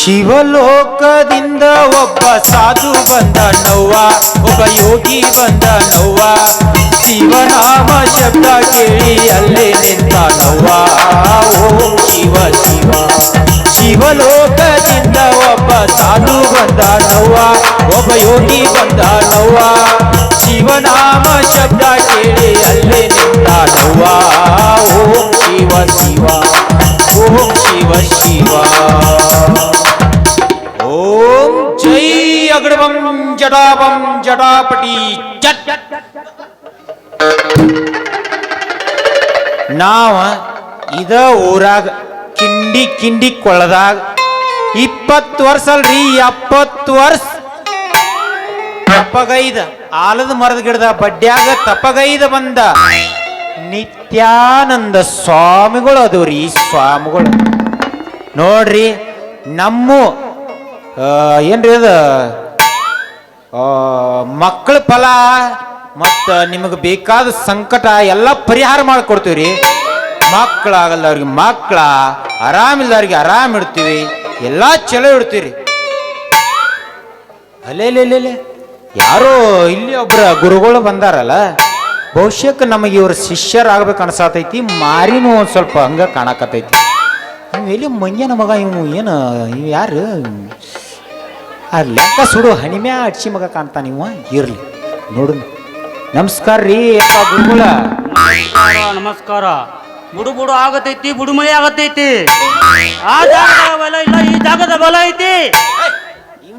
ಶಿವಲೋಕದಿಂದ ಒಬ್ಬ ಸಾಧು ಬಂದ ನವ್ವ, ಒಬ್ಬ ಯೋಗಿ ಬಂದ ನವ್ವ. ಶಿವನಾಮ ಶಬ್ದ ಕೇಳಿ ಅಲ್ಲೇ ನಿಂತ ನವ್ವ. ಓಂ ಶಿವ ಶಿವ. ಶಿವಲೋಕದಿಂದ ಒಬ್ಬ ಸಾಧು ಬಂದ ನವ್ವ, ಒಬ್ಬ ಯೋಗಿ ಬಂದ ನವ್ವ. ಶಿವನಾಮ ಶಬ್ದ ಕೇಳಿ ಅಲ್ಲೇ ನಿಂತ ನವ್ವ. ಓಂ ಶಿವ ಶಿವ. ಓಂ ಶಿವ ಶಿವ. ಓಂ ಜೈ ಅಗಡಬಂ ಜಡಾಬಂ ಜಡಾಪಟಿ ಚಟ್. ನಾವ ಇದ ಊರಾಗ ಕಿಂಡಿ ಕೊಳ್ಳದಾಗ 20 ವರ್ಷ ಅಲ್ರಿ 70 ವರ್ಷ ತಪ್ಪಗೈದ ಆಲದ ಮರದ ಗಿಡದ ಬಡ್ಡ್ಯಾಗ ತಪ್ಪಗೈದ ಬಂದ ನಿತ್ಯಾನಂದ ಸ್ವಾಮಿಗಳು ಅದವ್ರಿ. ಈ ಸ್ವಾಮಿಗಳು ನೋಡ್ರಿ, ನಮ್ಮ ಏನ್ರಿ ಅದ ಮಕ್ಕಳ ಫಲ ಮತ್ತು ನಿಮಗೆ ಬೇಕಾದ ಸಂಕಟ ಎಲ್ಲ ಪರಿಹಾರ ಮಾಡಿಕೊಡ್ತೀವ್ರಿ. ಮಕ್ಕಳಾಗಲ್ಲವ್ರಿಗೆ ಮಕ್ಕಳ, ಆರಾಮಿಲ್ಲವ್ರಿಗೆ ಆರಾಮ್ ಇಡ್ತೀವಿ, ಎಲ್ಲ ಚಲೋ ಇಡ್ತೀವಿ. ಅಲ್ಲೇ ಯಾರೋ ಇಲ್ಲಿ ಒಬ್ರ ಗುರುಗಳು ಬಂದಾರಲ್ಲ, ಬಹುಶಃ ನಮಗೆ ಇವ್ರ ಶಿಷ್ಯರಾಗ್ಬೇಕು ಅನ್ಸಾತೈತಿ. ಮಾರಿನೂ ಒಂದು ಸ್ವಲ್ಪ ಹಂಗ ಕಾಣಕತ್ತೈತಿ. ಇವ್ ಎಲ್ಲಿ ಮಂಗ್ಯನ ಮಗ ಇವು, ಏನು ಇವ್ ಯಾರು ಆ ಲೆಕ್ಕ ಸುಡು ಹಣಿಮ್ಯಾ ಅಡ್ಸಿ ಮಗ ಕಾಣ್ತಾನ ಇವ. ಇರ್ಲಿ ನೋಡು. ನಮಸ್ಕಾರ ರೀ ಅಪ್ಪ ಗುರುಗಳ. ನಮಸ್ಕಾರ. ಬುಡು ಆಗತೈತಿ, ಬುಡು ಮಳೆ ಆಗತೈತಿ. ಆ ಜಾಗದ ಬಲ ಇಲ್ಲ, ಈ ಜಾಗದ ಬಲ ಐತಿ.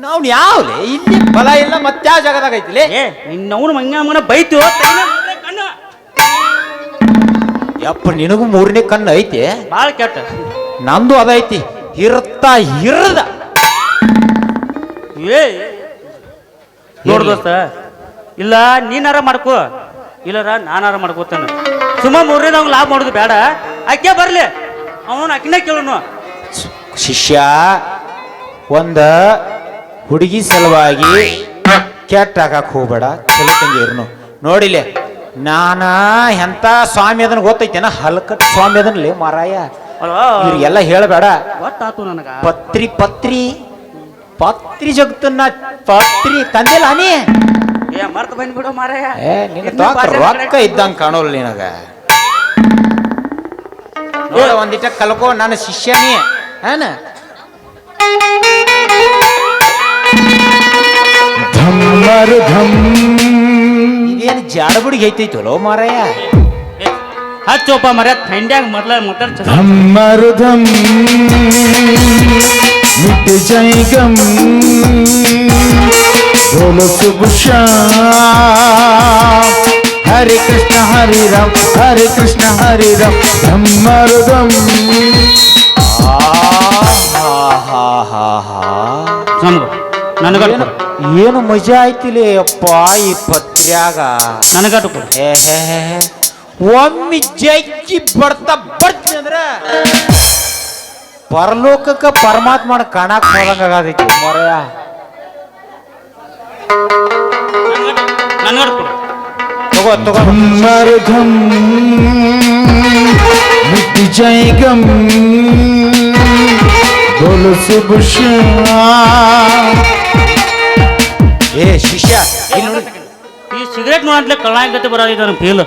ನಾವು ಯಾವ್ಲೆ ಇಲ್ಲಿ ಬಲ ಇಲ್ಲ, ಮತ್ತೆ ಯಾವ ಜಾಗದಾಗ ಐತಿಲೇ? ನಿನ್ನವನು ಮಂಗ್ಯಮ್ಮನ ಬೈತು. ಯಪ್ಪ ನಿನಗೂ 3ನೇ ಕಣ್ಣು ಐತಿ. ಬಾಳ ಕೆಟ್ಟ. ನಂದು ಅದೈತಿ. ಹಿರದ ನೋಡ್ ದೋಸ್ತ, ಇಲ್ಲ ನೀನಾರ ಮಾಡ್ಕೋ, ಇಲ್ಲರ ನಾನಾರ ಮಾಡ್ಕೋತಾನ. ಸುಮ್ಮ 3ನೇದ ಅವ್ನು ಲಾಭ ಮಾಡೋದು ಬೇಡ. ಆಕೆ ಬರ್ಲಿ, ಅವನು ಆಕಿನ ಕೇಳೋನು. ಶಿಷ್ಯ, ಒಂದ ಹುಡುಗಿ ಸಲುವಾಗಿ ಕೆಟ್ಟ ಹಾಕಕ್ ಹೋಗ್ಬೇಡ, ಚಲೋ ತಂಗಿರ್ನು. ನೋಡಿಲೆ, ನಾನ ಎಂತ ಸ್ವಾಮಿ ಅದನ್ನ ಗೊತ್ತೈತೇನ? ಹಲ್ಕಟ್ ಸ್ವಾಮಿ ಅದನ್ಲೇ ಮಾರಾಯ. ಇವ್ರಿಗೆಲ್ಲ ಹೇಳಬೇಡ. ಗೊತ್ತಾತು ನನಗ. ಪತ್ರಿ ಜಗತ್ತನ್ನ ಪತ್ರಿ ತಂದಿಲ್ಲ ನೀ. ಮರ್ತ ಬಂದ್ಬಿಡು ಮಾರಾಯ. ರೊಕ್ಕ ಇದ್ದಂಗ ಕಾಣೋಲ್ಲ ನಿನಗ. ಒಂದಿಟ ಕಲ್ಕೋ, ನನ್ನ ಶಿಷ್ಯನೇ ಏನ. ಇದೇನು ಜಾಡಗುಡಿಗೆ ಐತೈತಲೋ ಮಾರಾಯ. ಹಚ್ಚೋಪ ಮರ ಥಂಡ್ಯಾಗ ಮೊದಲ ಮಾತಾಡ್ತ. मिट जाए गम बोलो शुभ शाम. हरे कृष्ण हरे राम ब्रह्मरुदम. ಏನು ಮಜಾ ಆಯ್ತಿಲಿ ಅಪ್ಪ ಈ ಪತ್ರ್ಯಾಗ. ನನಗಟ್ಟು ಒಮ್ಮೆ ಜಗ್ಗಿ ಬರ್ತೀನಿ ಅಂದ್ರ ಪರಲೋಕಕ್ಕ ಪರಮಾತ್ಮನ ಕಾಣಕ್ ಹೋದಂಗ ಆಗತೈತಿ ಮರಯ. ತಗೋ मरधम मिट जाए गम बोलो शुभ शाम. ಏ ಶಿಷ್ಯ, ಈ ಸಿಗರೇಟ್ ನೋಡ್ಲಿಕ್ಕೆ ಕಳ್ಳಾಗತ್ತೆ ಬರೋದಿದ್ದಾನೆ ಫೀಲ್.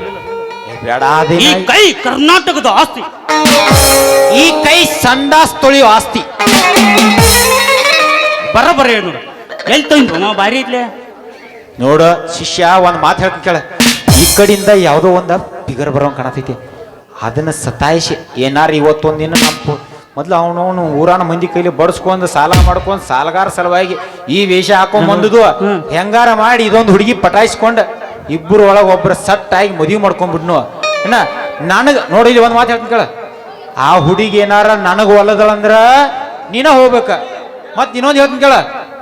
ಬೇಡ, ಈ ಕೈ ಕರ್ನಾಟಕದ ಆಸ್ತಿ. ಈ ಕೈ ಸಂಡಾಸ್ ತೊಳೆಯೋ ಆಸ್ತಿ. ಬರಬರ ನೋಡು, ಎಲ್ಲಿ ತಂದು ಬಾರಿ ಇದ್ಲೆ. ನೋಡ ಶಿಷ್ಯ, ಒಂದ್ ಮಾತು ಹೇಳ್ತೀನಿ ಕೇಳ. ಈ ಕಡೆಯಿಂದ ಯಾವುದೋ ಒಂದ ಬಿಗರ್ ಬರೋಂಗ್ ಕಾಣತೈತಿ. ಅದನ್ನ ಸತಾಯಿಸಿ ಏನಾರ ಇವತ್ತೊಂದಿನ ನಮ್ಮ ಮೊದ್ಲು ಅವನವನು ಊರಾನ ಮಂದಿ ಕೈಲಿ ಬಡಿಸ್ಕೊಂಡ್ ಸಾಲ ಮಾಡ್ಕೊಂಡ್ ಸಾಲಗಾರ ಸಲುವಾಗಿ ಈ ವೇಷ ಹಾಕೊಂಡ್ ಬಂದುದು ಹೆಂಗಾರ ಮಾಡಿ ಇದೊಂದು ಹುಡುಗಿ ಪಟಾಯಿಸ್ಕೊಂಡ್ ಇಬ್ಬರು ಒಳಗೆ ಒಬ್ಬರ ಸಟ್ ಆಗಿ ಮದುವೆ ಮಾಡ್ಕೊಂಡ್ಬಿಡ್ನು. ಏನ ನನಗ ನೋಡಿ, ಇಲ್ಲಿ ಒಂದ್ ಮಾತು ಹೇಳ್ತೀನಿ ಕೇಳ. ಆ ಹುಡುಗಿ ಏನಾರ ನನಗ ಒಲ್ಲದಳಂದ್ರ ನೀನ ಹೋಗ್ಬೇಕ. ಮತ್ ಇನ್ನೊಂದು ಹೇಳ್ತೀನಿ ಕೇಳ,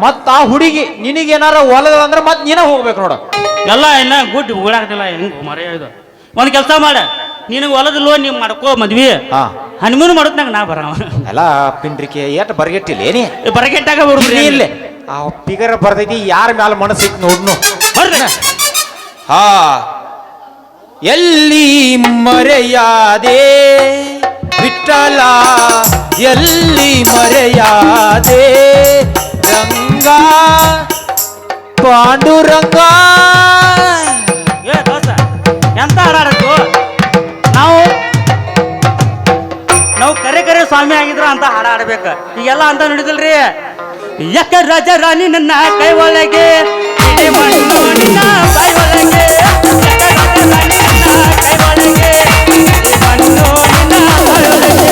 ಮತ್ ಆ ಹುಡುಗಿ ನಿನಗೇನಾರ ಒಲ್ಲದಳಂದ್ರ ಮತ್ ನೀನ ಹೋಗ್ಬೇಕು ನೋಡ. ಎಲ್ಲ ಇನ್ನ ಗುಡ್ ಓಡಾಗ್ತಿಲ್ಲ. ಹೆಂಗ್ ಮರೆಯೋದು? ಒಂದ್ ಕೆಲಸ ಮಾಡ, ನಿನಗೆ ಹೊಲದಿಲ್ವ ನೀವು ಮಾಡ್ಕೋ ಮದ್ವಿ. ಹನಿಮೂನ್ ಮಾಡೋದ್ನಾಗ ನಾ ಬರ ಎಲ್ಲ ಪಿಂಡ್ರಿಕೆ ಏಟ್ ಬರ್ಗೆಟ್ಟಿಲ್ಲ ಏನಿ ಬರಗೆಟ್ಟಾಗ ಬರ್ಬ್ರಿ. ಇಲ್ಲೇ ಆ ಪಿಗರ್ ಬರ್ತೈತಿ, ಯಾರ ಮ್ಯಾಲ ಮನಸ್ಸೈತಿ ನೋಡ್ನು. ಹಾ, ಎಲ್ಲಿ ಮರೆಯಾದೆ ವಿಠಲ, ಎಲ್ಲಿ ಮರೆಯಾದೆ ಪಾಂಡುರಂಗ ಏ ದೋಸ್ತ ಎಂತ ಹಾಡಾಡತ್ತು ನಾವು ಕರೆ ಕರೆ ಸ್ವಾಮಿ ಆಗಿದ್ರು ಅಂತ ಹಾಡ ಆಡ್ಬೇಕು ಈಗೆಲ್ಲ ಅಂತ ನೋಡಿದಿಲ್ರಿ ಯಾಕ ರಾಜ ರಾಣಿ ನನ್ನ ಕೈ ಒಳಗೆ ಇಡೀ ಮಣ್ಣು ನಿನ್ನ ಬಾಯಿ ಒಳಗೆ ಯಾಕ ರಾಜ ರಾಣಿ ನನ್ನ ಕೈ ಒಳಗೆ ಇಡೀ ಮಣ್ಣು ನಿನ್ನ ಬಾಯಿ ಒಳಗೆ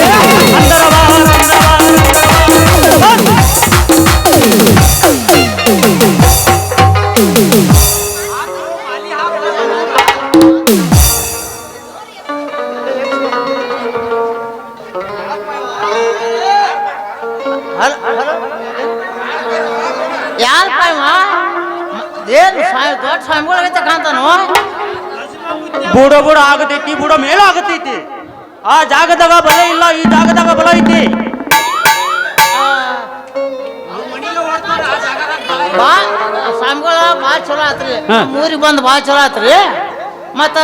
ಅಂದರವಾ ದೊಡ್ಡ ಸ್ವಾಮಿಗಳೈತೆ ಕಾಣ್ತಾನು ಬೂಡ ಬೂಡ ಆಗತೈತಿ ಬೂಡ ಮೇಲ ಆಗತೈತಿ ಆ ಜಾಗದಾಗ ಬಲ ಇಲ್ಲ ಈ ಜಾಗದಾಗ ಬಲ ಐತಿ ಸ್ವಾಮಿಗಳ ಭಾಳ ಚಲೋ ಆತ್ರಿ ಊರಿಗೆ ಬಂದು ಭಾಳ ಚಲೋ ಆತ್ರಿ ಮತ್ತ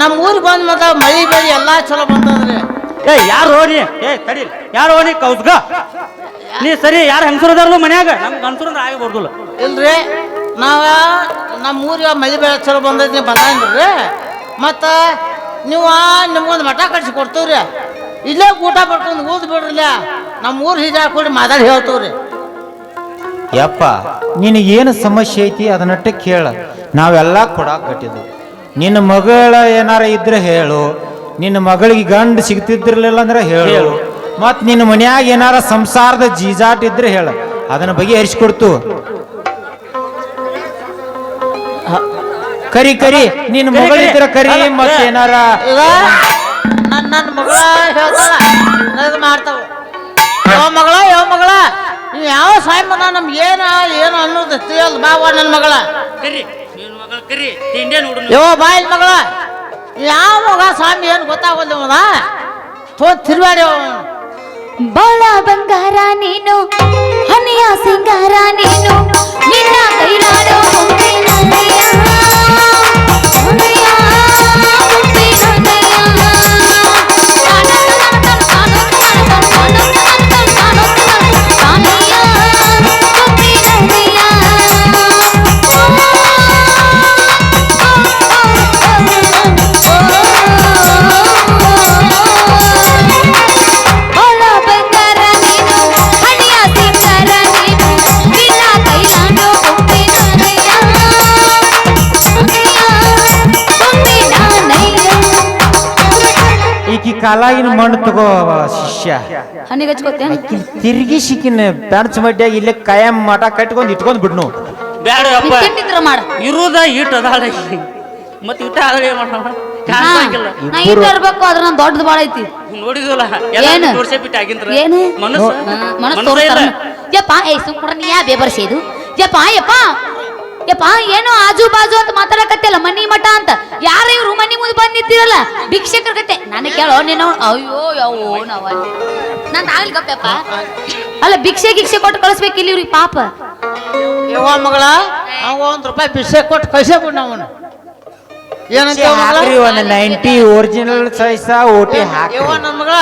ನಮ್ಮ ಊರಿಗೆ ಬಂದ್ ಮತ್ತ ಮಳಿ ಬೆಳಿ ಎಲ್ಲಾ ಚಲೋ ಬಂದದ್ರಿ ಏ ಯಾರು ನೀ ಏ ತಡಿ ಯಾರು ನೀ ಕೌಸ್ಗ ನೀ ಸರಿ ಯಾರು ಹೆಂಗಸರದಾರಲ್ಲ ಮನ್ಯಾಗ ನಮ್ಗೆ ಗಂಡಸರ ಆಗಿ ಬರ್ದಿಲ್ಲ ಇಲ್ರಿ ನಾವ ನಮ್ಮ ಊರಿಗೆ ಮಳಿ ಬೆಳೆ ಚಲೋ ಬಂದೈತಿ ನೀವು ಬಂದ್ರಿ ಮತ್ತ ನೀವು ನಿಮ್ಗೊಂದು ಮಠ ಕಟ್ಸಿ ಕೊಡ್ತೀವ್ರಿ ಇಲ್ಲೇ ಊಟ ಪಡ್ಕೊಂಡು ಊದ್ ಬಿಡ್ರಿಲ್ಲ ನಮ್ಮ ಊರು ಹೀಗೆ ಹಾಕೊಂಡು ಮಾತಾಡಿ ಹೇಳ್ತೀವ್ರಿ ಯಪ್ಪ ನಿನಗೇನು ಸಮಸ್ಯೆ ಐತಿ ಅದನ್ನಟ್ಟ ಕೇಳ ನಾವೆಲ್ಲ ಕೊಡಾಕ್ ಕಟ್ಟಿದ್ವು ನಿನ್ನ ಮಗಳ ಏನಾರ ಇದ್ರೆ ಹೇಳು ನಿನ್ನ ಮಗಳಿಗೆ ಗಂಡು ಸಿಗ್ತಿದ್ದಿರ್ಲಿಲ್ಲ ಅಂದ್ರೆ ಹೇಳು ಮತ್ ನಿನ್ನ ಮನ್ಯಾಗ ಏನಾರ ಸಂಸಾರದ ಜೀಜಾಟ್ ಇದ್ರೆ ಹೇಳ ಅದನ್ನ ಬಗ್ಗೆ ಹರಿಸ್ಕೊಡ್ತು ಕರಿ ಕರಿ ನಿನ್ನ ಮಗಳಿದ್ರ ಕರಿ ಮತ್ತೆ ಏನಾರ ನನ್ನ ಮಗಳ ಹೇಳ್ತಾಳ ಇದು ಮಾಡ್ತಾವ ಯಾವ ಮಗಳ ನೀವು ಯಾವ ಸಾಯಮ್ಮನ ನಮ್ಗೆ ಏನು ಅನ್ನೋದು ತಿಳಿಯಲ್ಲ ಬಾವ ನನ್ನ ಮಗಳ ಯೋ ಬಾಯಿಲ್ ಮಗಳ ಯಾವ ಮಗ ಸ್ವಾಮಿ ಏನು ಗೊತ್ತಾಗೋಲ್ಲ ಅವನ ತಿರುವಾಡಿ ಬಾಳ ಬಂಗಾರ ನೀನು ಹನಿಯ ಸಿಂಗಾರ ನೀನು ನಿನ್ನ ಕೈಲಾಡೋ ಗೊಂಬೆ ನನ್ನಯ್ಯ. ಹನಿಯ ಗೊಂಬೆ ನನ್ನಯ್ಯ. ಹನಿಯ ಗೊಂಬೆ ನನ್ನಯ್ಯ. ಬಾಳ ಬಂಗಾರ ನೀನು ಹನಿಯ ಸಿಂಗಾರ ನೀನು ನಿನ್ನ ಕೈಲಾಡೋ ಗೊಂಬೆ ನನ್ನಯ್ಯ. ಹನಿಯ ಗೊಂಬೆ ನನ್ನಯ್ಯ. ಈಕಿ ಕಾಲಾಗಿನ ಮಣ್ಣು ತಗೋ ಶಿಷ್ಯ ಹನಿಗೆ ಹಚ್ಕೋತೇನ್ ತಿರುಗಿ ಸಿಕ್ಕಿನ ಬೆಣಚ ಮಡ್ಯಾಗ ಇಲ್ಲೇ ಕಾಯಂ ಮಠ ಕಟ್ಕೊಂಡ್ ಇಟ್ಕೊಂಡ್ ಬಿಡ್ನು ಬ್ಯಾಡ ಅಪ್ಪ ತಿಂಡಿದ್ರ ಮಾಡ ಇರುದ ಇಟ್ ಅದಾಳ ಮತ್ತೆ ಇಟ್ಟ ಆದ್ರೆ ಕಾಣಿಸಂಗಿಲ್ಲ ನಾ ಇಟ್ಟು ಇರ್ಬೇಕು ಅದ್ರ ನನ್ ದೊಡ್ಡದು ಬಾಳ ಐತಿ ನೋಡಿದ್ವಲ್ಲ ಏನು? ತೋರ್ಸೇ ಬಿಟ್ಟು ಆಗಿಂದ್ರ ಏನು? ಮನಸ್ಸು ಮನಸ್ಸು ಮನಸ್ಸೇ ಇಲ್ಲ. ತೋರಿಸ್ತಾರ ಯಪ್ಪ ಏ ಸುಮ್ಕೂಡ ನೀ ಯಾ ಬೇಬರ್ಸೇದು ಯಪ್ಪ ಯಪ್ಪ ಯಪ್ಪ ಏನೋ ಆಜು ಬಾಜು ಅಂತ ಮಾತಾಡಕತ್ತಿಲ್ಲ ಮನಿ ಮಠ ಅಂತ ಯಾರ ಇವ್ರು ಮನಿ ಮುಂದೆ ಬಂದ್ ನಿಂತಿರಲ್ಲ ಭಿಕ್ಷಕರ ಕತೆ ನಾನು ಕೇಳೋ ನೀನು ಅಯ್ಯೋ ಯಾವ ನಾವ ನಾನು ಆಗ್ಲಿ ಗಪ್ಪಪ್ಪ ಅಲ್ಲ ಭಿಕ್ಷೆ ಕೊಟ್ಟು ಕಳಿಸ್ಬೇಕಿಲ್ಲ ಇವ್ರಿಗೆ ಪಾಪ ಯವ್ವ ಮಗಳ ಅವ ₹1 ಬಿಸೆ ಕೊಟ್ಟು ಕಳ್ಸೇಬಿಡ್ ಅವನು ಏನಂತ ಹಾಕ್ರಿ ಒಂದು 90 ಒರಿಜಿನಲ್ ಸೈಜ್ ಓಟಿ ಹಾಕಿ ಯವ್ವ ನನ್ನ ಮಗಳ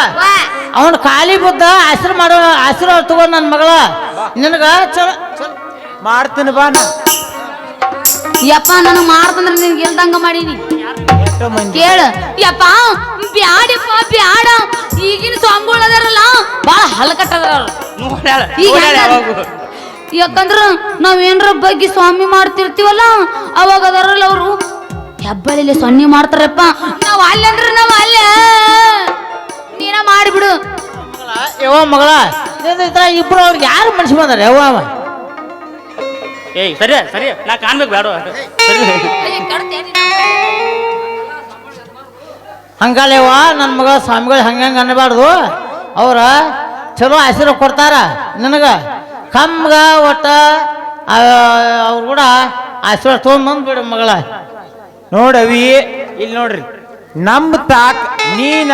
ಅವನು ಖಾಲಿ ಬುದ್ಧ ಹೆಸರು ತಗೊಂಡ್ ನನ್ನ ಮಗಳ ನಿನಗ ಚಲೋ ಮಾಡ್ತೀನಿ ಬಾ ನಾ ಯಪ್ಪ ನನಗ್ ಮಾಡ್ದಂದ್ರೆ ನಿನ್ಗೆ ಎಲ್ದಂಗ ಮಾಡೀನಿ ಎಷ್ಟೋ ಮಂದಿ ಕೇಳ ಯಪ್ಪ ಬ್ಯಾಡಪ್ಪ ಬ್ಯಾಡ ಈಗಿನ ಸ್ವಾಮಿಗಳು ಅದಾರಲ್ಲ ಬಾಳ ಹಲಕಟ್ಟದಾರ ನೋಡ್ಯಾಳ ಈಗ ನೋಡ್ಯಾಳ ಹೆಂಗ? ಯಾವಾಗೂ. ಯಾಕಂದ್ರ ನಾವೇನ್ರ ಬಗ್ಗೆ ಸ್ವಾಮಿ ಮಾಡ್ತಿರ್ತೀವಲ್ಲ ಅವಾಗ ಅದಾರಲ್ಲ ಅವರು ಹೆಬ್ಬಳಿಲಿ ಸೊನ್ನೆ ಮಾಡ್ತಾರಪ್ಪ ನಾವ್ ಅಲ್ಲಂದ್ರ ನಾವ್ ಅಲ್ಲ ನೀನ ಮಾಡಿಬಿಡು ಯವ್ವ ಮಗಳ ಇಬ್ರು ಅವ್ರಿಗೆ ಯಾರು ಮನುಷ್ಯ ಬಂದಾರ ಯವ್ವ ಅವ ಏಯ್ ಸರಿ ಸರಿ ನಾ ಕಾಣ್ಬೇಕು ಬೇಡ ಸರಿ ಹಂಗಲ್ಲೇವ ನನ್ನ ಮಗ ಸ್ವಾಮಿಗಳು ಹಂಗಂಗೆ ಅನ್ನಬಾರ್ದು ಅವ್ರ ಚಲೋ ಹೆಸರು ಕೊಡ್ತಾರ ನನಗ ಕಮ್ಗ ಒಟ್ಟ ಅವ್ರು ಕೂಡ ಹೆಸರು ತೊಗೊಂಡ್ಬಂದ್ಬಿಡು ಮಗಳ ನೋಡವಿ ಇಲ್ಲಿ ನೋಡ್ರಿ ನಮ್ಮ ತಾಕ್ ನೀನ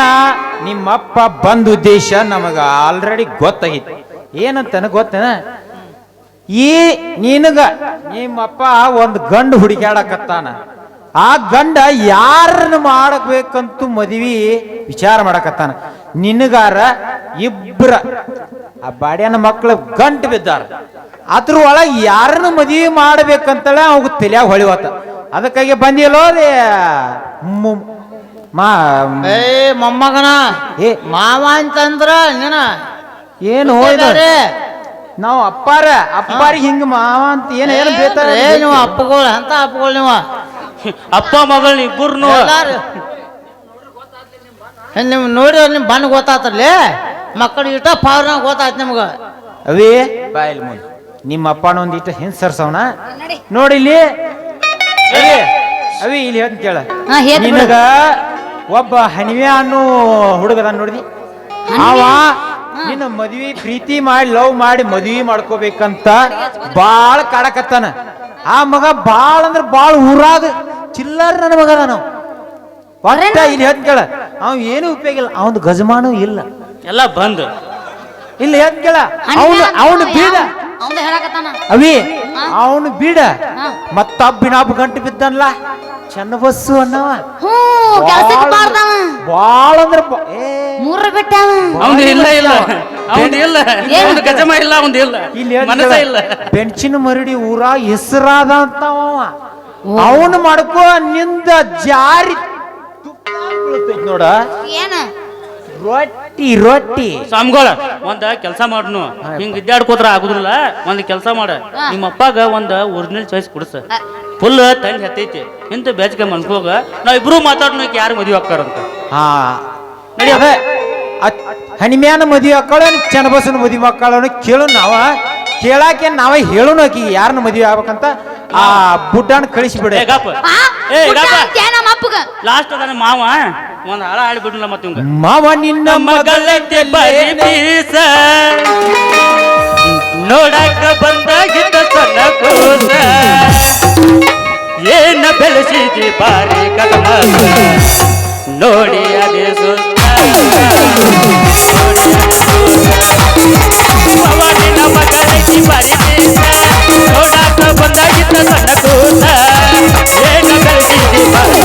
ನಿಮ್ಮಪ್ಪ ಬಂದ ಉದ್ದೇಶ ನಮಗ ಆಲ್ರೆಡಿ ಗೊತ್ತಾಗಿತ್ತು ಏನಂತನ ಗೊತ್ತೇನ ಈ ನಿನಗ ನಿಮ್ಮಪ್ಪ ಒಂದು ಗಂಡು ಹುಡುಕ್ಯಾಡಕತ್ತಾನ ಆ ಗಂಡ ಯಾರನ್ನ ಮಾಡಬೇಕಂತೂ ಮದ್ವಿ ವಿಚಾರ ಮಾಡಕತ್ತಾನ ನಿನಗಾರ ಇಬ್ರ ಆ ಬಾಡ್ಯಾನ ಮಕ್ಕಳು ಗಂಟು ಬಿದ್ದಾರ ಅದ್ರ ಒಳಗೆ ಯಾರನ್ನ ಮದುವೆ ಮಾಡ್ಬೇಕಂತೇಳಿ ಅವಾಗ ತಲೆಯಾಗ ಹೊಳಿವತ್ತ ಅದಕ್ಕಾಗಿ ಬಂದಿಲ್ಲೋ ಅದೇ ಮಾ ಏ ಮೊಮ್ಮಗನ ಏ ಮಾವ ಅಂತಂದ್ರ ನೀನ ಏನು ಹೋಯ್ತಾರೆ ನಾವು ಅಪ್ಪಾರಿಗೆ ಹಿಂಗ ಮಾವ ಅಂತ ಏನು ಬೇತಾರೆ ನೀವು ಅಪ್ಪಗಳು ಅಂತ ಅಪ್ಪಗಳು ನೀವು ಅಪ್ಪ ಮಗಳ್ ಇಬ್ಬರು ಎಲ್ಲಾರು ನಿಮ್ ನೋಡಿ ನಿಮ್ ಬಣ್ಣ ಗೊತ್ತಾತಲ್ಲಿ ಮಕ್ಕಳು ಇಟ್ಟ ಪಾವ್ರನಾಗ ಗೊತ್ತಾಯ್ತು ನಿಮ್ಗ ಅವೇ ಬಾಯಿಲ್ ಮುಂದೆ ನಿಮ್ಮ ಅಪ್ಪನ ಒಂದಿಟ್ಟು ಹಿಂದ್ ಸರ್ಸವನ ನೋಡಿ ಇಲ್ಲಿ ಅವಿ ಇಲ್ಲಿ ಹೇಳ್ತೀನಿ ಕೇಳ ನಿನಗ ಒಬ್ಬ ಹನಿವೆ ಅನ್ನೋ ಹುಡುಗದ ನೋಡಿದಿ ಅವ ನಿನ್ನ ಮದ್ವಿ ಪ್ರೀತಿ ಮಾಡಿ ಲವ್ ಮಾಡಿ ಮದ್ವಿ ಮಾಡ್ಕೋಬೇಕಂತ ಬಾಳ ಕಾಡಕತ್ತಾನ ಆ ಮಗ ಬಾಳ ಅಂದ್ರ ಬಾಳ ಊರಾಗ ಚಿಲ್ಲರ್ ನನ್ನ ಮಗದ ನಾವು ಒಟ್ಟ ಇಲ್ಲಿ ಹೇಳ್ತೀನಿ ಕೇಳ ಅವ್ ಏನು ಉಪಯೋಗ ಇಲ್ಲ ಅವನ್ ಗಜಮಾನು ಇಲ್ಲ ಎಲ್ಲ ಬಂದು ಇಲ್ಲಿ ಹೇಳ್ತೀನಿ ಕೇಳ ಅವನು ಬೀಡ ಅವಿ ಅವನು ಬೀಡ ಮತ್ತೊಬ್ಬಿನಾಬ್ ಗಂಟು ಬಿದ್ದನ್ಲ ಚೆನ್ನ ಬಸ್ಸು ಅನ್ನವ ಬಾಳ ಅಂದ್ರ ಅವ್ನು ಇಲ್ಲ ಇಲ್ಲ ಅವ್ನು ಇಲ್ಲ ಅವ್ನು ಗಜಮ ಇಲ್ಲ ಅವ್ನು ಇಲ್ಲ ಇಲ್ಲಿ ಮನಸ ಇಲ್ಲ ಬೆಂಚಿನ ಮರಡಿ ಊರ ಹೆಸರಾದ ಅಂತವ ಅವನು ಮಾಡ್ಕೋ ನಿಂದ ಜಾರಿ ನೋಡ ರೊಟ್ಟಿ ಸ್ವಾಮಿಗಳ ಒಂದ ಕೆಲಸ ಮಾಡ್ನು ಹಿಂಗ್ ಇದ್ದಾಡ್ಕೋತ್ರ ಆಗುದಿಲ್ಲ ಒಂದ್ ಕೆಲಸ ಮಾಡ ನಿಮ್ಮ ಅಪ್ಪಗ ಒಂದ್ ಒರಿಜಿನಲ್ ಚಾಯ್ಸ್ ಕೊಡ್ಸ ಫುಲ್ ತಂದ್ ಹತ್ತೈತಿ ಇಂತ ಬೇಸಿಗೆ ಮನ್ಕೋಗ ನಾವ್ ಇಬ್ರು ಮಾತಾಡ್ನು ಯಾರು ಮದ್ವೆ ಹಾಕಾರಂತ ಹಾ ನಡಿ ಅದ ಹನಿಮ್ಯಾನ ಮದ್ವೆ ಹಾಕೊಳ್ಳ ಚನ್ನಬಸನ ಮದ್ವೆ ಹಾಕೊಳ್ಳೋಣ ಕೇಳು ಕೇಳಾಕೆ ನಾವ ಹೇಳೋಣ ಆಕಿ ಯಾರನ್ನ ಮದ್ವೆ ಆಗ್ಬೇಕಂತ ಆ ಬುಡ್ಡಾನ ಕಳಿಸಿ ಬಿಡ ಲಾಸ್ಟ್ ಅದ ಮಾವ ಒಂದ್ ಹಾಳ ಆಡ್ಬಿಡ್ಲ ಮತ್ತ ಇವಂಗ ಮಾವ ನಿನ್ನ ಮಗಳಂತೆ ಬರಿ ಬೀಸ ನೋಡಕ ಬಂದಾಗಿದ್ದ ಸಣ್ಣ ಕೂಸ ಏನ ಬೆಳೆಸಿದಿ ಬಾರಿ ಕದಮ ನೋಡಿ ಅದೇ ಮಾವ ನಿನ್ನ ಮಗಳಂತೆ ಬರಿ ಬೀಸ ನೋಡಕ ಬಂದಾಗಿದ್ದ ಸಣ್ಣ ಕೂಸ ಏನ ಬೆಳೆಸಿದಿ ಬಾರಿ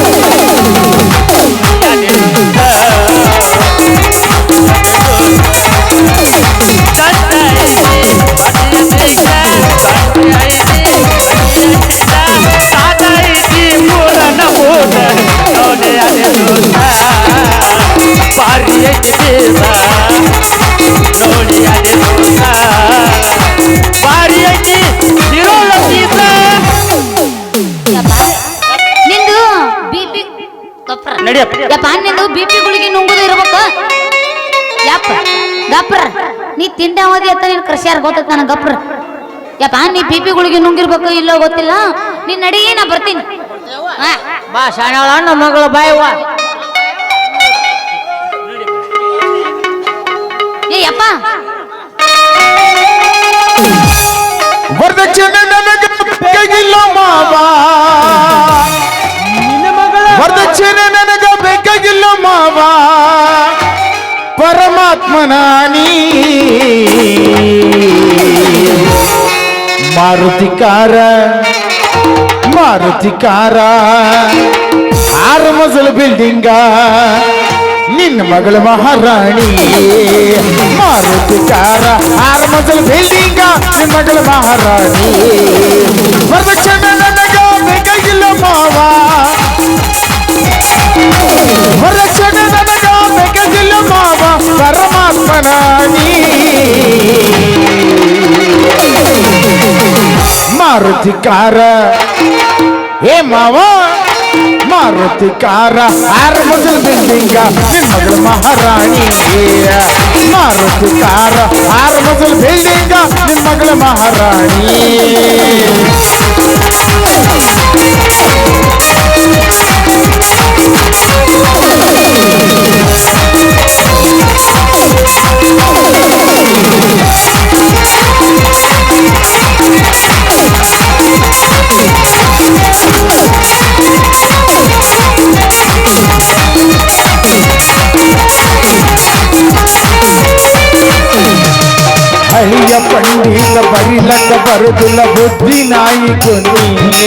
ನಿಂದು ಬಿಪಿ ಗುಳಿಗೆ ನುಂಗುದು ಇರ್ಬೇಕ ಯಪ್ಪ ಗಪ್ರ ನೀ ತಿಂಡಾವದಿ ಅಂತ ನೀನ್ ಕೃಷಿಯಾರ ಗೊತ್ತ ನನ್ ಗಪ್ರ ಯಪ್ಪ ನೀ ಬಿಪಿ ಗುಳಿಗೆ ನುಂಗಿರ್ಬೇಕು ಇಲ್ಲೋ ಗೊತ್ತಿಲ್ಲ ನೀನ್ ನಡಿ ನಾ ಬರ್ತೀನಿ ಬಾ ಶಾಣಳ ನಮ್ಮ ಮಗಳ ಬಾಯವ್ವ ಏ ಯಪ್ಪ ವರದಕ್ಷಿಣೆ ನನಗೆ ಬೇಕಾಗಿಲ್ಲ ಮಾವ ವರದಕ್ಷಿಣೆ ನನಗೆ ಬೇಕಾಗಿಲ್ಲ ಮಾವ ಪರಮಾತ್ಮನ ನೀ ಮಾರುತಿಕಾರ 6 ಮಜಲ ಬಿಲ್ಡಿಂಗ ನಿನ್ನ ಮಗಳ ಮಹಾರಾಣಿ ಮಾರುತಿಕಾರ 6 ಮಜಲ ಬಿಲ್ಡಿಂಗ ನಿನ್ನ ಮಗಳ ಮಹಾರಾಣಿ ವರದಕ್ಷಿಣೆ ನನಗೆ ಬೇಕಾಗಿಲ್ಲ ಮಾವ ವರದಕ್ಷಿಣೆ ನನಗೆ ಬೇಕಾಗಿಲ್ಲ ಮಾವ ಪರಮಾತ್ಮನ ನೀ ಮಾರುತಿಕಾರ ಹೇ ಮಾವ ಮಾರುತಿಕಾರ 6 ಮಜಲ ಬಿಲ್ಡಿಂಗ ನಿನ್ನ ಮಗಳ ಮಹಾರಾಣಿ ಮಾರುತಿಕಾರ 6 ಮಜಲ ಬಿಲ್ಡಿಂಗ ನಿನ್ನ ಮಗಳ ಮಹಾರಾಣಿ ಹಳಿಯ ಪಂಡಿತ ಬರಿಲಕ ಬರುದಿಲ್ಲ ಬುದ್ಧಿ ನಾಯಿಕು ನೀನೆ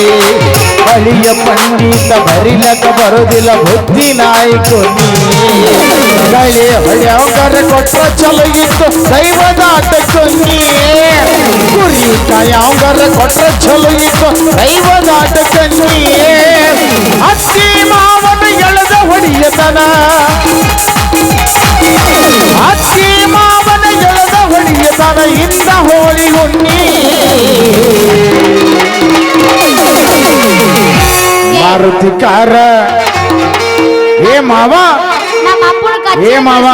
ಹಳಿಯ ಪಂಡಿತ ಬರಿಲಕ ಬರುದಿಲ್ಲ ಬುದ್ಧಿ ನಾಯಿಕು ನೀನೆ ಗಳೆ ಹೊಳೆಯವರ ಕೊಟ್ಟ ಚಲೋ ಇತ್ತು ದೈವದಾಟಕ್ಕೂ ನೀ ಗುರಿ ಯಾವ್ದಾರ ಕೊಟ್ರ ಚಲೋ ಇತ್ತು ದೈವದಾಟ ಕಣ್ಣಿ ಅತ್ತಿ ಮಾವನ ಎಳೆದ ಹೊಡಿಯತನ ಅತ್ತಿ ಮಾವನ ಎಳೆದ ಹೊಡಿಯತನ ಇಂದ ಹೋಳಿ ಹುಣ್ಣಿ ಮಾರುತಿ ಕಾರ ಏ ಮಾವ ನಮ್ಮ ಅಪ್ಪನ ಏ ಮಾವ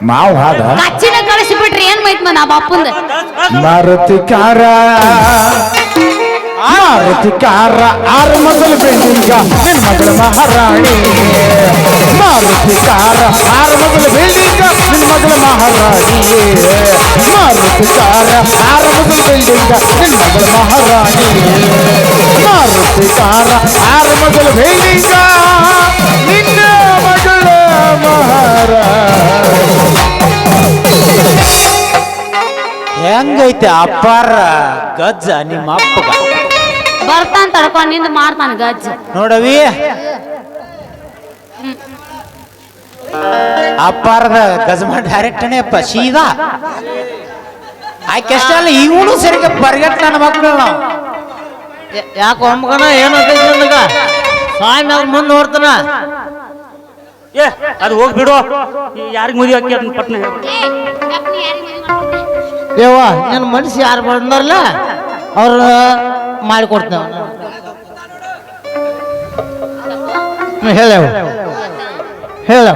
ಮಾವ್ ಹಾದ ಕಚ್ಚಿನ ಕಳಿಸಿ ಬಿಟ್ರಿ ಏನ್ ಮೈತ್ ನಮ್ಮ ಅಪ್ಪಂದ ಮಾರುತಿ ಕಾರ ಆರು ಮೊದಲು ಬಿಲ್ಡಿಂಗ ನಿನ್ ಮಗಳ ಮಹಾರಾಣಿ ಮಾರುತಿ ಕಾರ ಆರು ಮೊದಲು ಬಿಲ್ಡಿಂಗ ನಿನ್ ಮಗಳ ಮಹಾರಾಣಿ ಮಾರುತಿ ಕಾರ ಆರು ಮೊದಲು ಬಿಲ್ಡಿಂಗ ನಿನ್ ಮಗಳ ಮಹಾರಾಣಿ ಮಾರುತಿ ಕಾರ ಆರು ಮೊದಲು ಬಿಲ್ಡಿಂಗ ನಿನ್ನ ಮಗಳ ಮಹಾರಾಣಿ ಹೆಂಗೈತೆ ಅಪ್ಪಾರ ಗಜ್ಜ ನಿಮ್ಮ ಅಪ್ಪಗ ಬರ್ತಾನ ತಡ್ಕೊಂಡ್ ನಿಂದ ಮಾಡ್ತಾನ ಗಜ್ಜ ನೋಡವಿ ಅಪ್ಪಾರದ ಗಜಮ ಡೈರೆಕ್ಟನೇ ಅಪ್ಪ ಸೀದಾ ಆಕೆ ಅಷ್ಟೇ ಅಲ್ಲ ಇವನು ಸರಿಗೆ ಬರ್ಗಟ್ ನನ್ನ ಮಕ್ಕಳು ನಾವು ಯಾಕೆ ಒಮ್ಮಗನ ಏನಂತೈತಿ ನನಗ ಸ್ವಾಮಿ ಅವ್ರ ಮುಂದೆ ನೋಡ್ತಾನ ಏ ಅದು ಹೋಗ್ಬಿಡು ಯಾರಿಗೆ ಮದುವೆ ಹಾಕಿ ಅದನ್ನ ಪಟ್ನ ಹೇಳ್ಬಿಡು. ಯವ್ವ ನನ್ನ ಮನುಷ್ಯ ಯಾರು ಬಂದಾರಲ್ಲ ಅವ್ರ ಮಾಡಿಕೊಡ್ತೇವೆ ಹೇಳವ ಹೇಳ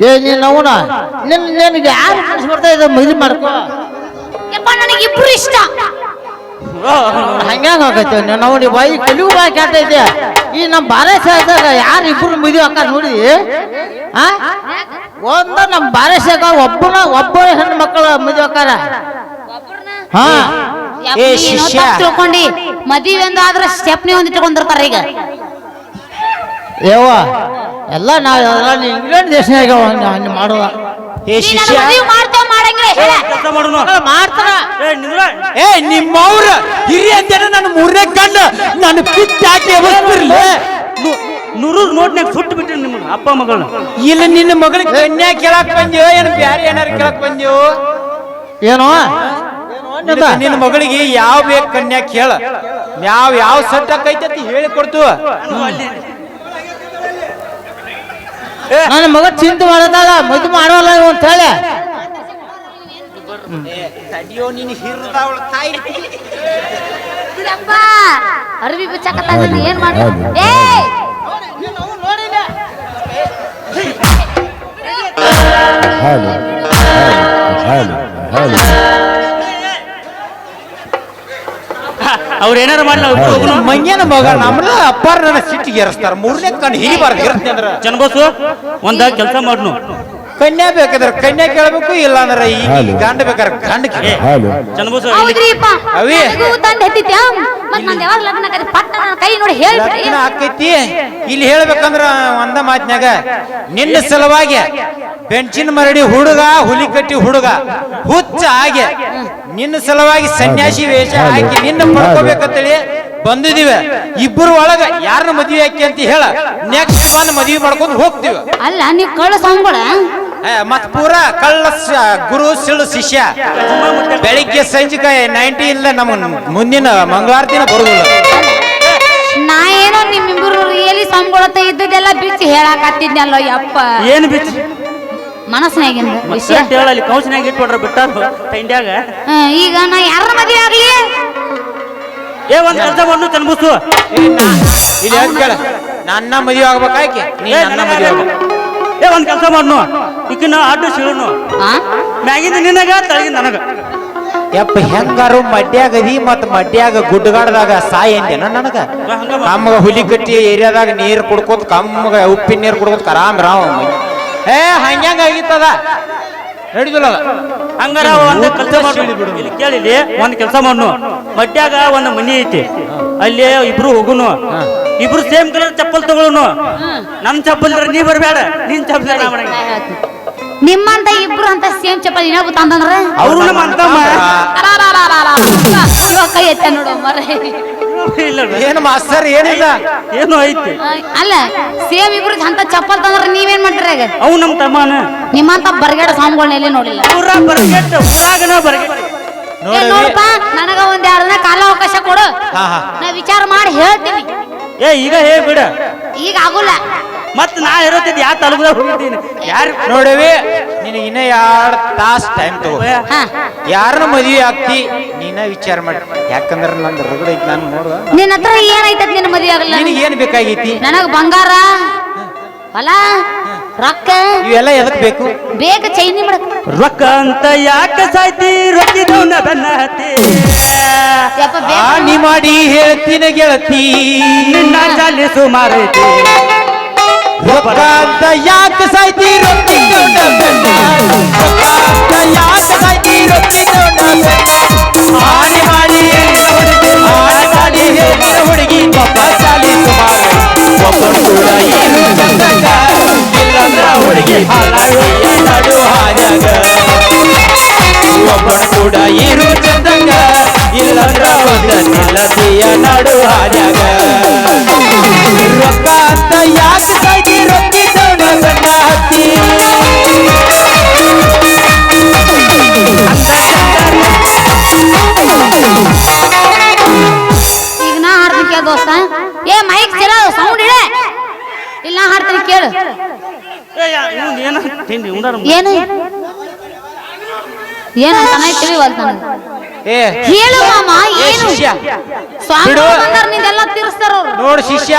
ಏ ನೀನು ಅವನ ನಿನಗೆ ಯಾರು ಮನಸ್ಸು ಬರ್ತಾ ಇದೆ ಮದುವೆ ಮಾಡ್ಕೋ ನನಗೆ ಇಬ್ರು ಇಷ್ಟ ಹಂಗ್ಯಾಂಗ ಆಗೈತೆ ನಾವು ನೀವು ಬಾಯಿ ಕಲಿಯು ಬಾಯಿ ಕೆಟ್ಟೈತೆ ಈ ನಮ್ಮ ಬಾರೇಸಾಗ ಯಾರು ಇಬ್ರು ಮದುವೆ ಹಾಕ ನೋಡಿ ಒಂದು ನಮ್ಮ ಬಾರೇಸಾಗ ಒಬ್ಬ ಹೆಣ್ಣು ಮಕ್ಕಳ ಮದುವೆ ಹಾಕಾರ ಹಾ ಏ ಶಿಷ್ಯ. ತಿಳ್ಕೊಂಡಿ ಮದುವೆ ಒಂದು ಆದ್ರೆ ಸ್ಟೆಪ್ನಿ ಒಂದು ಇಟ್ಕೊಂಡಿರ್ತಾರ ಈಗ ಯವ್ವ ಎಲ್ಲ ನಾವು ಇಂಗ್ಲೆಂಡ್ ದೇಶನಾಗ ಮಾಡುವ ಏ ಶಿಷ್ಯ ಮಾಡ್ತಾವ ಮಾಡಂಗಿಲ್ಲ ಹೇಳ. ಕೆಲಸ ಮಾಡೋನು ಮಾಡ್ತಾರ ಏ ನಿಂದ್ರ ಏ ನಿಮ್ಮವ್ರ ಹಿರಿಯ ಅಂತೇನ ನನ್ನ ಮೂರನೇ ಕಂಡ ನನ್ನ ಪಿತ್ತ ಹಾಕಿ ಎಬ್ಬಿಸ್ಬಿರ್ಲಿ ನೂರು ನೋಟ್ನಾಗ ಸುಟ್ಟು ಬಿಟ್ರಿ ನಿಮ್ಮ ಅಪ್ಪ ಮಗಳನ್ನ ಇಲ್ಲ ನಿನ್ನ ಮಗಳಿಗೆ ಕನ್ಯಾ ಕೇಳಕ್ ಬಂದ್ಯೋ ಏನು ಬ್ಯಾರೆ ಏನಾರು ಕೇಳಕ್ ಬಂದ್ಯೋ ಏನೋ ನಿನ್ನ ಮಗಳಿಗೆ ಯಾವ ಬೇಕು ಕನ್ಯಾ ಕೇಳ ಯಾವ ಸಟ್ಟ ಕೈತತಿ ಹೇಳಿ ಕೊಡ್ತು ನನ್ನ ಮಗ ಚಿಂತೆ ಮಾಡದಾಳ ಮದುವೆ ಮಾಡೋಲ್ಲ ಅಂತ ಹೇಳಿ ಬಿಡಪ್ಪ ಅರ್ವಿ ಬಿಚ್ಚಾಕತ್ತ ಏನ್ ಮಾಡ ಏ ಅವ್ರು ಏನಾರ ಮಾಡ್ಲಿ ಮಂಗ್ಯನ ಮಗ ನಮ್ದ ಅಪ್ಪಾರ ನನ್ನ ಸಿಟ್ಟಿಗೆ ಏರಿಸ್ತಾರ ಮೂರನೇ ಕಣ್ಣು ಹಿರಿಬಾರ್ದು ಇರುತ್ತೆ ಅಂದ್ರ ಜನಬಸು ಒಂದ ಕೆಲಸ ಮಾಡ್ನು ಕನ್ಯಾ ಬೇಕಾದ್ರೆ ಕನ್ಯಾ ಕೇಳ್ಬೇಕು ಇಲ್ಲ ಅಂದ್ರೆ ಈ ಗಂಡ ಬೇಕಾದ್ರೆ ಗಂಡ ಜನಬಸು ಹೌದ್ರಿಪ್ಪ ಅವಿ. ನನಗೂ ತಂದೆ ಹತ್ತಿತ್ಯ ಮತ್ ನಂದು ಯಾವಾಗ ಲಗ್ನ ಆಕೈತಿ ಪಟ್ಟ ನನ್ನ ಕೈ ನೋಡಿ ಹೇಳ್ಬಿಟ್ರಿ ಲಗ್ನ ಆಕೈತಿ ಇಲ್ಲಿ ಹೇಳ್ಬೇಕಂದ್ರ ಒಂದ ಮಾತಿನಾಗ ನಿನ್ನ ಸಲುವಾಗಿ ಬೆಂಚಿನ ಮರಡಿ ಹುಡುಗ ಹುಲಿ ಕಟ್ಟಿ ಹುಡುಗ ಹುಚ್ಚ ಹಾಗೆ ನಿನ್ನ ಸಲುವಾಗಿ ಸನ್ಯಾಸಿ ವೇಷ ಹಾಕಿ ನಿನ್ನ ಪಡ್ಕೋಬೇಕಂತೇಳಿ ಬಂದಿದೀವಿ ಇಬ್ಬರು ಒಳಗ ಯಾರನ್ನ ಮದುವೆ ಹಾಕಿ ಅಂತ ಹೇಳ ನೆಕ್ಸ್ಟ್ ಬಂದ್ ಮದುವೆ ಮಾಡ್ಕೊಂಡು ಹೋಗ್ತೀವಿ ಅಲ್ಲ ನೀ ಕಳ್ಳ ಸಂಬಳ ಮತ್ ಪೂರ ಕಳ್ಳ ಗುರು ಸಿಳು ಶಿಷ್ಯ ಬೆಳಿಗ್ಗೆ ಸಂಜೆ 90 ಇಲ್ಲ ನಮ್ಮ ಮುಂದಿನ ಮಂಗಳವಾರ ದಿನ ಬರುದಿಲ್ಲ ನಾ ಏನೋ ನಿಮ್ಮಿಬ್ಬರು ಎಲ್ಲಿ ಸಂಬಳತ ಇದ್ದದೆಲ್ಲ ಬಿಚ್ಚಿ ಹೇಳಾಕತ್ತಿದ್ನಲ್ಲ ಯಪ್ಪ ಏನು ಬಿಚ್ಚಿ ಮನಸ್ಸಿನಾಗಿಂದ ವಿಷಯ ಹೇಳಲ್ಲಿ ಕೌನ್ಸಿನಾಗ ಇಟ್ಬಿಟ್ರ ಬಿಟ್ಟಾರ ಟೈಂಡ್ಯಾಗ ಈಗ ನಾ ಯಾರ ಮದುವೆ ಆಗ್ಲಿ ಏ ಒಂದ್ ಕೆಲಸ ಮಾಡ್ನು ಜನಬಸು ಇಲ್ಲಿ ಹೇಳ್ ಕೇಳ ನನ್ನ ಮದುವೆ ಆಗ್ಬೇಕಾಯ್ಕೆ ನೀ ನನ್ನ ಮದುವೆ ಆಗ್ಬೇಕು ಏ ಒಂದ್ ಕೆಲಸ ಮಾಡ್ನು ಈಗಿನ ಆಟೋ ಸಿಳುನು ಆ? ಮ್ಯಾಗಿಂದ ನಿನಗ ತಳಗಿಂದ ನನಗ ಯಪ್ಪ ಹೆಂಗಾರು ಮಡ್ಯಾಗದಿ ಮತ್ ಮಡ್ಯಾಗ ಗುಡ್ಡಗಾಡದಾಗ ಸಾಯಿ ಅಂದೇನ ನನಗ ಕಮ್ಮಗ ಹುಲಿ ಕಟ್ಟಿ ಏರಿಯಾದಾಗ ನೀರ್ ಕುಡ್ಕೋತ ಕಮ್ಮಗ ಉಪ್ಪಿನ ನೀರ್ ಕುಡ್ಕೋತ ಕರಾಮ್ ರಾವ್ ಏ ಹಂಗ್ಯಾಂಗ ಆಗಿತ್ತದ ನಡಿದಿಲ್ಲ ಹಂಗಾರ ಒಂದ್ ಕೆಲಸ ಮಾಡ್ನು ಇಲ್ಲಿ ಕೇಳಿಲಿ ಒಂದ್ ಕೆಲಸ ಮಾಡ್ನು ಮಡ್ಯಾಗ ಒಂದ್ ಮನಿ ಐತಿ ಅಲ್ಲಿ ಇಬ್ರು ಹೋಗುನು ಇಬ್ರು ಸೇಮ್ ಕಲರ್ ಚಪ್ಪಲ್ ತಗೊಳುನು ನನ್ ಚಪ್ಪಲ್ ಇದ್ರೆ ನೀ ಬರ್ಬೇಡ ನಿನ್ ಚಪ್ಪಲ್ ನಾ ಮಾಡಂಗಿಲ್ಲ. ನಿಮ್ಮಂತ ಇಬ್ರು ಅಂತ ಸೇಮ್ ಚಪ್ಪಲ್ ಇನ್ನೊಬ್ಬ ತಂದಂದ್ರ ಅವ್ರು ನಮ್ಮ ಅಂತಮ್ಮ ಕೈ ಎತ್ತ ನೋಡು ಮರ ಇಲ್ಲ ಏನು ಮಾಸ್ತರ್ ಏನಿಲ್ಲ ಏನು ಐತಿ ಅಲ್ಲ ಸೇಮ್ ಇಬ್ರು ಅಂತ ಚಪ್ಪಲ್ ತಂದ್ರ ನೀವೇನ್ ಮಾಡ್ತೀರ ಈಗ ಅವು ನಮ್ಮ ತಮ್ಮನ ನಿಮ್ಮಂತ ಬರ್ಗೇಡ ಸ್ವಾಮಿಗಳನ್ನ ಎಲ್ಲಿ ನೋಡಿಲ್ಲ ಊರ ಬರ್ಗೆಟ್ ಊರಾಗನ ಬರ್ಗೆಟ್ ಏ ನೋಡಪ್ಪ ನನಗ ಒಂದ್ 2 ದಿನ ಕಾಲ ಅವಕಾಶ ಕೊಡು ಹಾ ಹಾ ನಾ ವಿಚಾರ ಮಾಡಿ ಹೇಳ್ತೀನಿ ಏ ಈಗ ಬಿಡ ಈಗ ಆಗುಲ್ಲ ಮತ್ ನಾ ಇರೋತಿದ್ ಯಾ ತಲುಪದಾಗ ಹೋಗಿದ್ದೀನಿ ಯಾರು ನೋಡವಿ ನಿನಗೆ ಇನ್ನ 2 ತಾಸ್ ಟೈಮ್ ತಗೋ ಹಾ ಯಾರನ್ನ ಮದುವೆ ಆಗ್ತಿ ನೀನ ವಿಚಾರ ಮಾಡಿ ಯಾಕಂದ್ರ ನಂದು ರಗಡ ಐತಿ ನಾನು ನೋಡುವ ನಿನ್ನ ಹತ್ರ ಏನೈತದ ನಿನ್ನ ಮದುವೆ ಆಗಲ್ಲ ನಿನಗೆ ಏನ್ ಬೇಕಾಗೈತಿ ನನಗ್ ಬಂಗಾರ ಹೊಲ ರೊಕ್ಕ ಇವೆಲ್ಲ ಎದಕ್ ಬೇಕು ಬೇಗ ಚೈನಿ ಮಾಡಕ್ ರೊಕ್ಕ ಅಂತ ಯಾಕೆ ಸಾಯ್ತಿ ರೊಕ್ಕಿದವನ ಬೆನ್ನ ಹತ್ತಿ ಯಪ್ಪ ಬೇಗ ನೀ ಮಾಡಿ ಹೇಳ್ತೀನ ಗೆಳತಿ ನಿನ್ನ ಚಾಲಿ ಸುಮಾರೈತಿ ರೊಕ್ಕ ಅಂತ ಯಾಕೆ ಸಾಯ್ತಿ ರೊಕ್ಕಿದವನ ಬೆನ್ನ ರೊಕ್ಕ ಅಂತ ಯಾಕೆ ಸಾಯ್ತಿ ರೊಕ್ಕಿದವನ ಬೆನ್ನ ಆನೆ ಮಾಡಿ ಹೇಳಿದ ಹುಡುಗಿ ಪಾಪ ಚಾಲಿ ಸುಮಾರು ಒಬ್ಬರು ಕೂಡ ಏನು ಚಂದಾಗ ಇಲ್ಲಂದ್ರ ಹುಡುಗಿ ಹಾಳಾಗಿ ನಡು ಹಾಜಾಗ ಒಬ್ಬರು ಕೂಡ ಇರು ಚಂದಂಗ ಇಲ್ಲಂದ್ರ ಒಂದ ನಿಲ್ಲತಿಯ ನಡು ಹಾಜಾಗ ರೊಕ್ಕ ಅಂತ ಯಾಕೆ ಸಾಯ್ತಿ ರೊಕ್ಕಿದವನ ಗಂಡ ಹತ್ತಿ ಈಗ ನಾ ಹಾಡ್ತೀನಿ ಕೇಳ ದೋಸ್ತ ಏ ಮೈಕ್ ಚಲ ಸೌಂಡ್ ಇಡೆ ಇಲ್ಲ ನಾ ಹಾಡ್ತೀನಿ ಕೇಳು ಏನ ತಿಂಡಿ ಉಂಡಾರ ಏನು ಏನಂತಾನ ತಿಳಿವಲ್ ನನಗೆ ಏ ಹೇಳು ಮಾಮ ಏ ಏನು ಶಿಷ್ಯ ಸ್ವಾಮಿ ಬಿಡು. ಬಂದಾರ ನಿಂದೆಲ್ಲ ತೀರಿಸ್ತಾರ ಅವ್ರು ನೋಡ್ ಶಿಷ್ಯ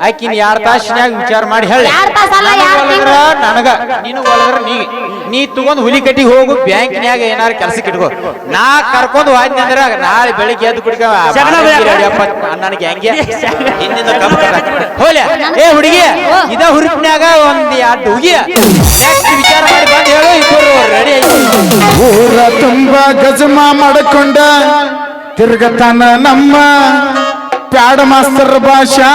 ಆಕಿನ್ 2 ತಾಸಿನ್ಯಾಗ ವಿಚಾರ ಮಾಡಿ ಹೇಳಿ 2 ತಾಸ್ ಅಲ್ಲ, 2 ತಿಂಗ್ಳು. ನನಗ ನೀನು ಒಳದ್ರ ನೀ ತಗೊಂಡ್ ಹುಲಿ ಕಟ್ಟಿಗೆ ಹೋಗು ಬ್ಯಾಂಕ್ನ್ಯಾಗ ಏನಾರ ಕೆಲ್ಸಕ್ಕೆ ಇಟ್ಕೋ ನಾ ಕರ್ಕೊಂಡು ಹೋದ್ನಿ ಅಂದ್ರ ನಾಳೆ ಬೆಳಿಗ್ಗೆ ಎದ್ದು ಕುಡಿಕ ನನಗೆ ಹೆಂಗೆ ಹಿಂದಿಂದ ಹೋಲೆ ಏ ಹುಡುಗಿ ಇದ ಹುರುಪಿನ್ಯಾಗ ಒಂದ್ 2 ಹುಗಿ ನೆಕ್ಸ್ಟ್ ವಿಚಾರ ಮಾಡಿ ಬಂದು ಹೇಳು ಇಬ್ಬರು ರೆಡಿ ಆಯ್ತು ಊರ ತುಂಬಾ ಗಜಮಾ ಮಾಡಿಕೊಂಡ ತಿರ್ಗತಾನ ನಮ್ಮ ಪ್ಯಾಡ ಮಾಸ್ತರ್ ಭಾಷಾ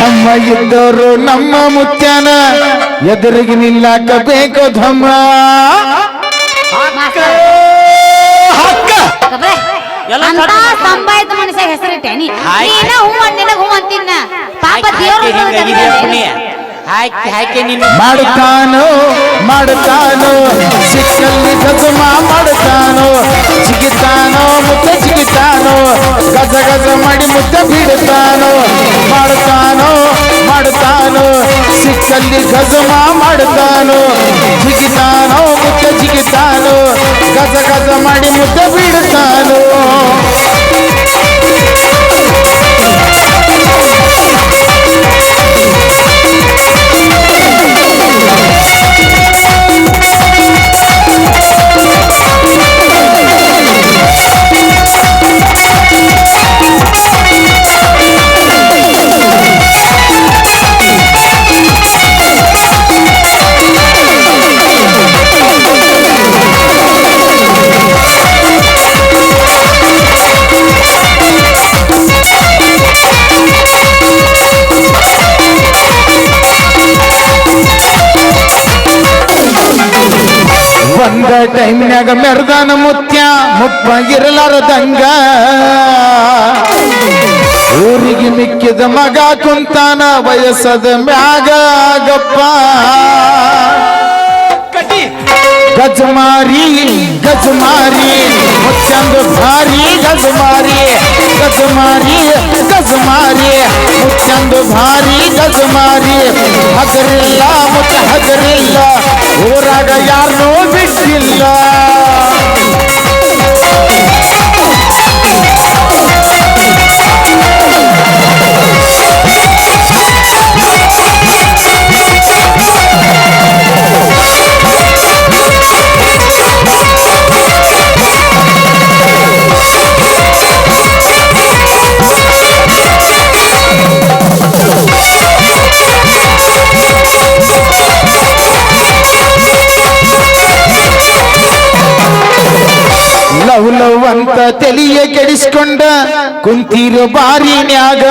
ನಮ್ಮ ಇದ್ದವರು ನಮ್ಮ ಮುತ್ಯಾನ ಎದುರಿಗೆ ನಿಲ್ಲಾಕ ಬೇಕು ಧಮ್ಮ ಮಾಸ್ತರ್. ಗಬ್ರೆ, ಎಲ್ಲ ಅಂತ ಸಾಕು. ಸಂಬಾಯ್ತ ಮನುಷ್ಯ ಹೆಸರಿಟ್ಟೇನಿ ಹಾಯ್. ನೀನ ಹೂ ನಿನಗ ಹೂ ಅಂತಿನ್ನ ಪಾಪ ದೇವ್ರು ಹಾಕಿ ನೀನು ಮಾಡ್ತಾನೋ ಮಾಡ್ತಾನೋ ಸಿಕ್ಕಲ್ಲಿ ಗಜಮಾ ಮಾಡ್ತಾನೋ ಜಿಗಿತಾನೋ ಮುದ್ದೆ ಜಿಗಿತಾನೋ ಗಜ ಗಜ ಮಾಡಿ ಮುದ್ದೆ ಬಿಡ್ತಾನೋ ಮಾಡ್ತಾನೋ ಮಾಡ್ತಾನೋ ಸಿಕ್ಕಲ್ಲಿ ಗಜಮಾ ಮಾಡ್ತಾನೋ ಜಿಗಿತಾನೋ ಮುದ್ದೆ ಜಿಗಿತಾನೋ ಗಜ ಗಜ ಮಾಡಿ ಮುದ್ದೆ ಬಿಡ್ತಾನೋ ಒಂದ ಟೈಮ್ನ್ಯಾಗ ಮೆರ್ದಾನ ಮುತ್ಯ ಮುಪ್ಪ ಇರಲಾರದಂಗ ಊರಿಗೆ ಮಿಕ್ಕಿದ ಮಗ ಕುಂತಾನ ವಯಸ್ಸದ ಮ್ಯಾಗ ಗಪ್ಪ ಗಜಮಾರಿ ಗಜಮಾರಿ ಮುಚ್ಚಂದು ಭಾರಿ ಗಜಮಾರಿ ಗಜಮಾರಿ ಗಜಮಾರಿ ಮುಚ್ಚಂದು ಭಾರಿ ಗಜಮಾರಿ ಹಗರಿಲ್ಲ ಮುಚ್ಚ ಹಗರಿಲ್ಲ ಊರಾಗ ಯಾರನ್ನೂ ಬಿಟ್ಟಿಲ್ಲ ಲವ್ ಲವ್ ಅಂತ ತಲಿಯ ಕೆಡಿಸ್ಕೊಂಡ ಕುಂತೀರೋ ಬಾರಿನ್ಯಾಗ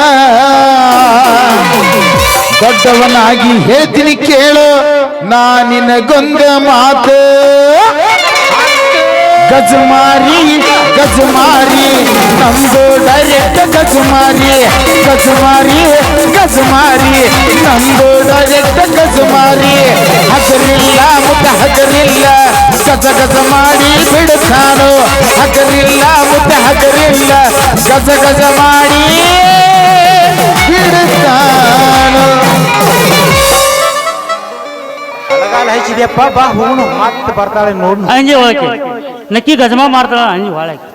ದೊಡ್ಡವನಾಗಿ ಹೇಳ್ತೀನಿ ಕೇಳು ನಾ ನಿನಗೊಂದ ಮಾತು ಗಜಮಾರಿ ಗಜಮಾರಿ ನಮ್ದು ಡೈರೆಕ್ಟ್ ಗಜಮಾರಿ ಗಜಮಾರಿ ಗಜಮಾರಿ ನಮ್ದು ಡೈರೆಕ್ಟ್ ಗಜಮಾರಿ ಹಗರಿಲ್ಲ ಮುದ್ದ ಹಗರಿಲ್ಲ ಗಜ ಗಜ ಮಾಡಿ ಬಿಡುತ್ತಾನು ಹಗರಿಲ್ಲ ಮುದ್ದ ಹಗರಿಲ್ಲ ಗಜ ಗಜ ಮಾಡಿ ಬಿಡುತ್ತಾನು. ಬಲಗಾಲ ಹಚ್ಚಿದ್ಯಪ್ಪ ಬಾ ಹೋಗುನು ಮತ್ತೆ ಬರ್ತಾಳೆ ನೋಡು. ಅಂಜಿ ಹೋಗಿ ನಕ್ಕಿ ಗಜಮಾ ಮಾಡ್ತಾಳ ಅಂಜಿ ಹೊಳಗೆ